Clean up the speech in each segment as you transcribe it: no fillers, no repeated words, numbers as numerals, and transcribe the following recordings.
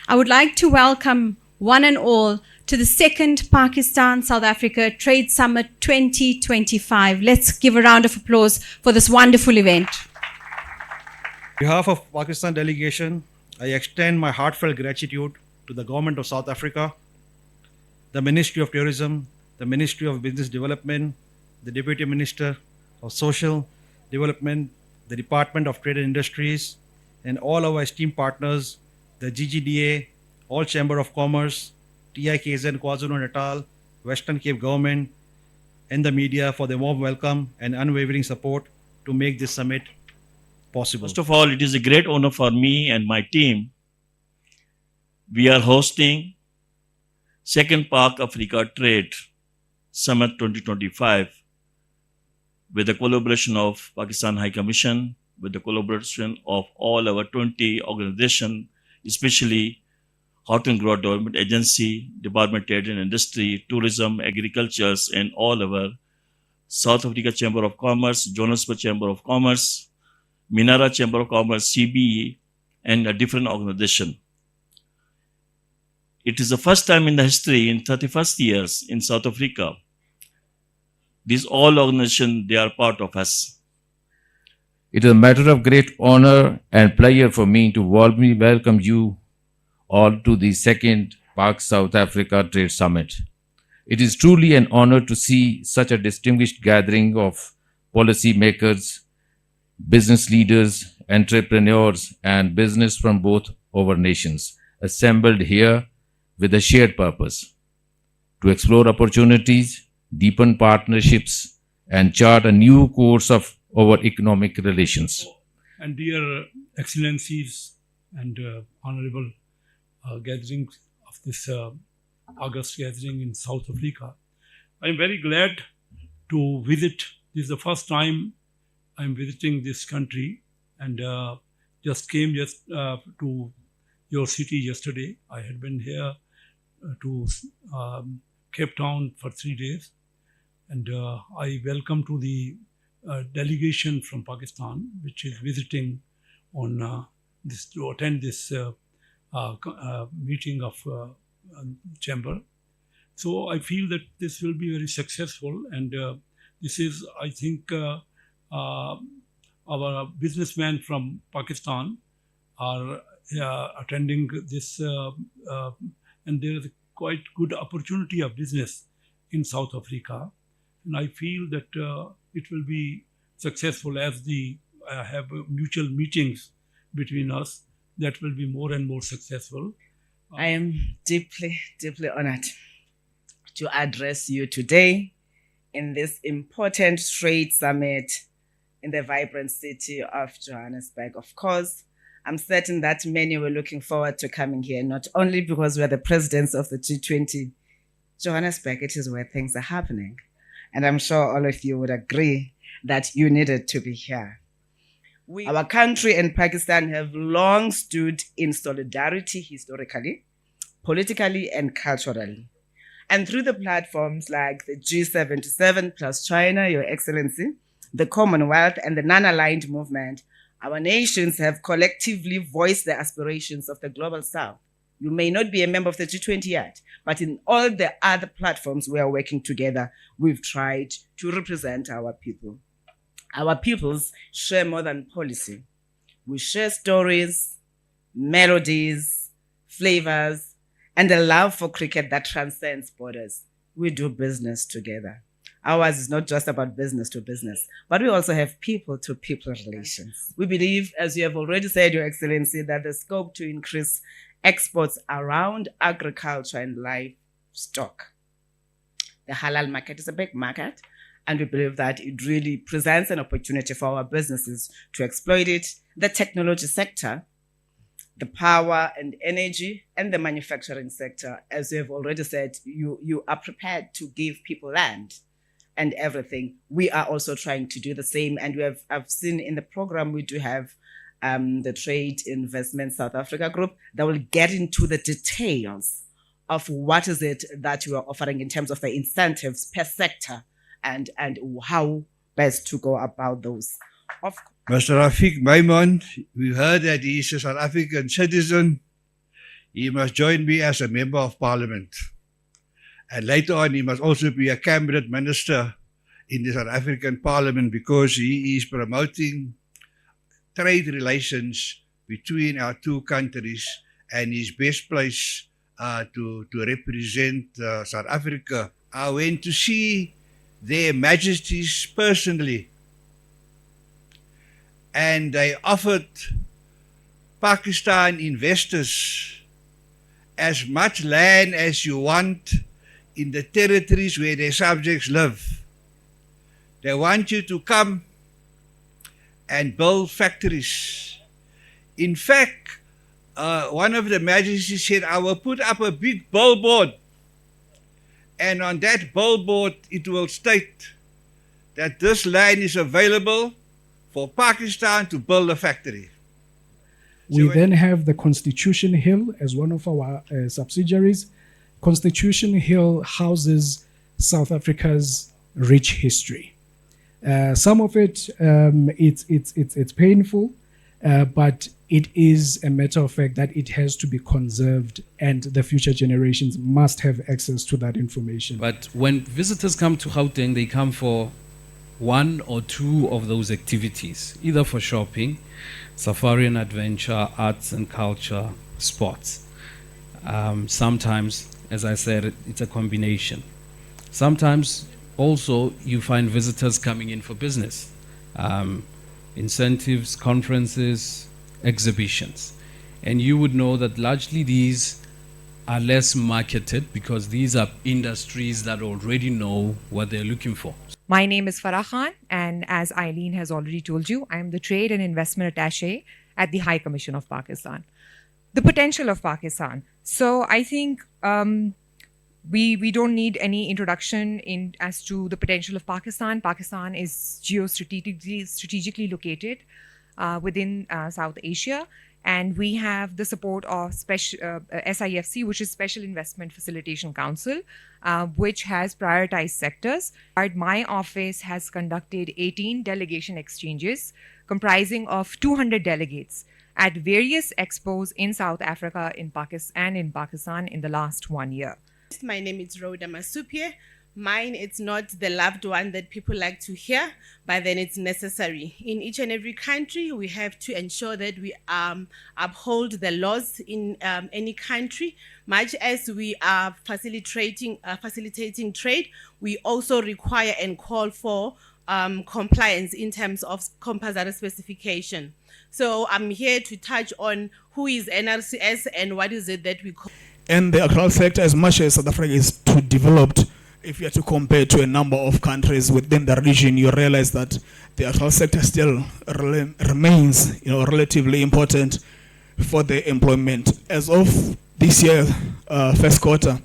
I would like to welcome one and all to the second Pakistan-South Africa Trade Summit 2025. Let's give a round of applause for this wonderful event. On behalf of Pakistan delegation, I extend my heartfelt gratitude to the Government of South Africa, the Ministry of Tourism, the Ministry of Business Development, the Deputy Minister of Social Development, the Department of Trade and Industries, and all our esteemed partners, the GGDA, all Chamber of Commerce, TIKZN KwaZulu-Natal, Western Cape Government, and the media for their warm welcome and unwavering support to make this summit possible. First of all, it is a great honor for me and my team. We are hosting second Pak Africa Trade Summit 2025 with the collaboration of Pakistan High Commission, with the collaboration of all our 20 organizations, especially Houghton Growth Development Agency, Department of Trade and Industry, Tourism, Agriculture, and all our South Africa Chamber of Commerce, Johannesburg Chamber of Commerce, Minara Chamber of Commerce, CBE, and a different organization. It is the first time in the history, in 31st years in South Africa, these all organizations, they are part of us. It is a matter of great honor and pleasure for me to warmly welcome you all to the second Pak South Africa Trade Summit. It is truly an honor to see such a distinguished gathering of policy makers, business leaders, entrepreneurs, and business from both our nations assembled here with a shared purpose to explore opportunities, deepen partnerships, and chart a new course of our economic relations. And dear Excellencies and Honorable gathering of this August gathering in South Africa, I am very glad to visit. This is the first time I am visiting this country, and just came to your city yesterday. I had been here to Cape Town for 3 days, and I welcome to the delegation from Pakistan, which is visiting on this to attend this meeting of chamber. So I feel that this will be very successful, and this is, I think, our businessmen from Pakistan are attending this, and there is quite good opportunity of business in South Africa, and I feel that it will be successful as the have mutual meetings between us. That will be more and more successful. I am deeply, deeply honored to address you today in this important trade summit in the vibrant city of Johannesburg. Of course, I'm certain that many were looking forward to coming here, not only because we're the presidents of the G20. Johannesburg, it is where things are happening. And I'm sure all of you would agree that you needed to be here. Our country and Pakistan have long stood in solidarity historically, politically, and culturally. And through the platforms like the G77 plus China, Your Excellency, the Commonwealth, and the non-aligned movement, our nations have collectively voiced the aspirations of the Global South. You may not be a member of the G20 yet, but in all the other platforms we are working together, we've tried to represent our people. Our peoples share more than policy. We share stories, melodies, flavors, and a love for cricket that transcends borders. We do business together. Ours is not just about business to business, but we also have people-to-people relations. We believe, as you have already said, Your Excellency, that the scope to increase exports around agriculture and livestock. The halal market is a big market, and we believe that it really presents an opportunity for our businesses to exploit it. The technology sector, the power and energy, and the manufacturing sector, as you have already said, you are prepared to give people land and everything. We are also trying to do the same, and I've seen in the program we do have the Trade Investment South Africa Group that will get into the details of what is it that you are offering in terms of the incentives per sector and how best to go about those. Mr. Rafiq, my man, we heard that he is a South African citizen. he must join me as a member of parliament. And later on, he must also be a cabinet minister in the South African parliament, because he is promoting trade relations between our two countries, and is best placed to represent South Africa. I went to see their majesties personally, and they offered Pakistan investors as much land as you want in the territories where their subjects live. They want you to come and build factories. In fact, one of the majesties said, I will put up a big billboard, and on that billboard it will state that this land is available for Pakistan to build a factory. We then have the Constitution Hill as one of our subsidiaries. Constitution Hill houses South Africa's rich history. Some of it, it's painful, but it is a matter of fact that it has to be conserved, and the future generations must have access to that information. But when visitors come to Gauteng, they come for one or two of those activities, either for shopping, safari and adventure, arts and culture, sports. Sometimes, as I said, it's a combination. Sometimes also you find visitors coming in for business, incentives, conferences, exhibitions. And you would know that largely these are less marketed because these are industries that already know what they're looking for. My name is Farah Khan, and as Eileen has already told you, I am the Trade and Investment Attaché at the High Commission of Pakistan. The potential of Pakistan. So I think we don't need any introduction as to the potential of Pakistan. Pakistan is strategically located within South Asia, and we have the support of SIFC, which is Special Investment Facilitation Council, which has prioritized sectors. My office has conducted 18 delegation exchanges comprising of 200 delegates at various expos in South Africa, in Pakistan in the last 1 year. My name is Rhoda Masupie. Mine, it's not the loved one that people like to hear, but then it's necessary. In each and every country, we have to ensure that we uphold the laws in any country. Much as we are facilitating trade, we also require and call for compliance in terms of compulsory specification. So I'm here to touch on who is NRCS and what is it that we call. And the agricultural sector, as much as South Africa is too developed, if you are to compare to a number of countries within the region, you realize that the agricultural sector still remains, relatively important for the employment. As of this year, first quarter,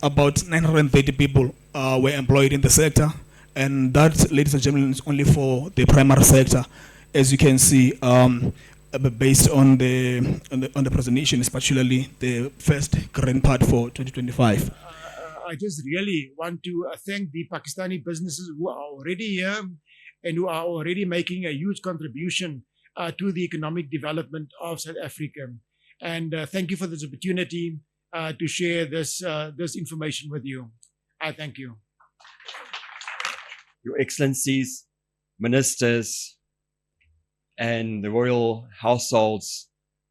about 930 people were employed in the sector, and that, ladies and gentlemen, is only for the primary sector. As you can see, based on the presentation, especially the first green part for 2025. I just really want to thank the Pakistani businesses who are already here and who are already making a huge contribution to the economic development of South Africa. And thank you for this opportunity to share this information with you. I thank you. Your Excellencies, Ministers, and the royal households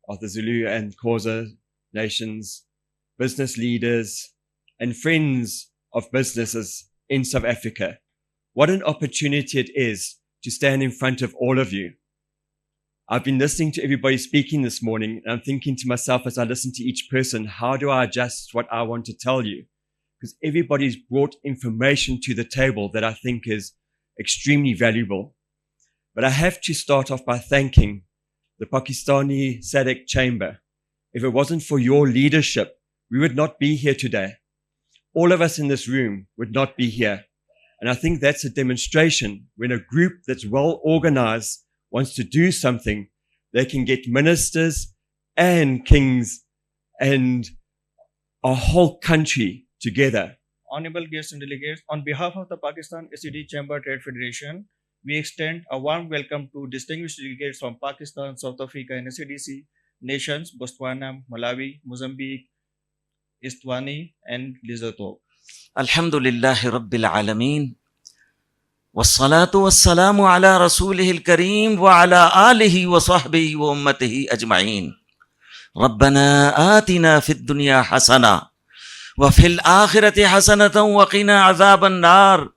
of the Zulu and Xhosa nations, business leaders, and friends of businesses in South Africa. What an opportunity it is to stand in front of all of you. I've been listening to everybody speaking this morning, and I'm thinking to myself as I listen to each person, how do I adjust what I want to tell you? Because everybody's brought information to the table that I think is extremely valuable. But I have to start off by thanking the Pakistani SADC Chamber. If it wasn't for your leadership, we would not be here today. All of us in this room would not be here. And I think that's a demonstration when a group that's well organized wants to do something, they can get ministers and kings and a whole country together. Honorable guests and delegates, on behalf of the Pakistan SADC Chamber Trade Federation, we extend a warm welcome to distinguished delegates from Pakistan, South Africa, and SADC nations, Botswana, Malawi, Mozambique, Eswatini, and Lesotho. Alhamdulillahi Rabbil Alameen. والصلاة والسلام على رسوله الكريم وعلى آله وصحبه وأمته أجمعين. ربنا آتنا في الدنيا حسنة وفي الآخرة حسنة وقنا عذاب النار.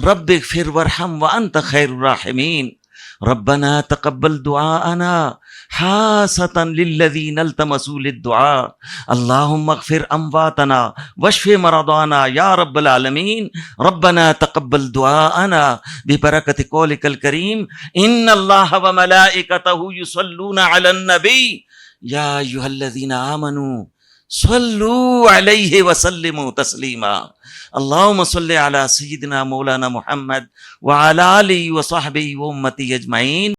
رب اغفر وارحم وأنت خير الراحمين. ربنا تقبل دعاءنا خاصة للذين التمسوا للدعاء. اللهم اغفر أمواتنا واشف مرضانا يا رب العالمين. ربنا تقبل دعاءنا ببركة قولك الكريم إن الله وملائكته يصلون على النبي يا أيها الذين آمنوا صلوا عليه وسلموا تسليما. اللهم صل على سيدنا مولانا محمد وعلى آله وصحبه وأمته أجمعين.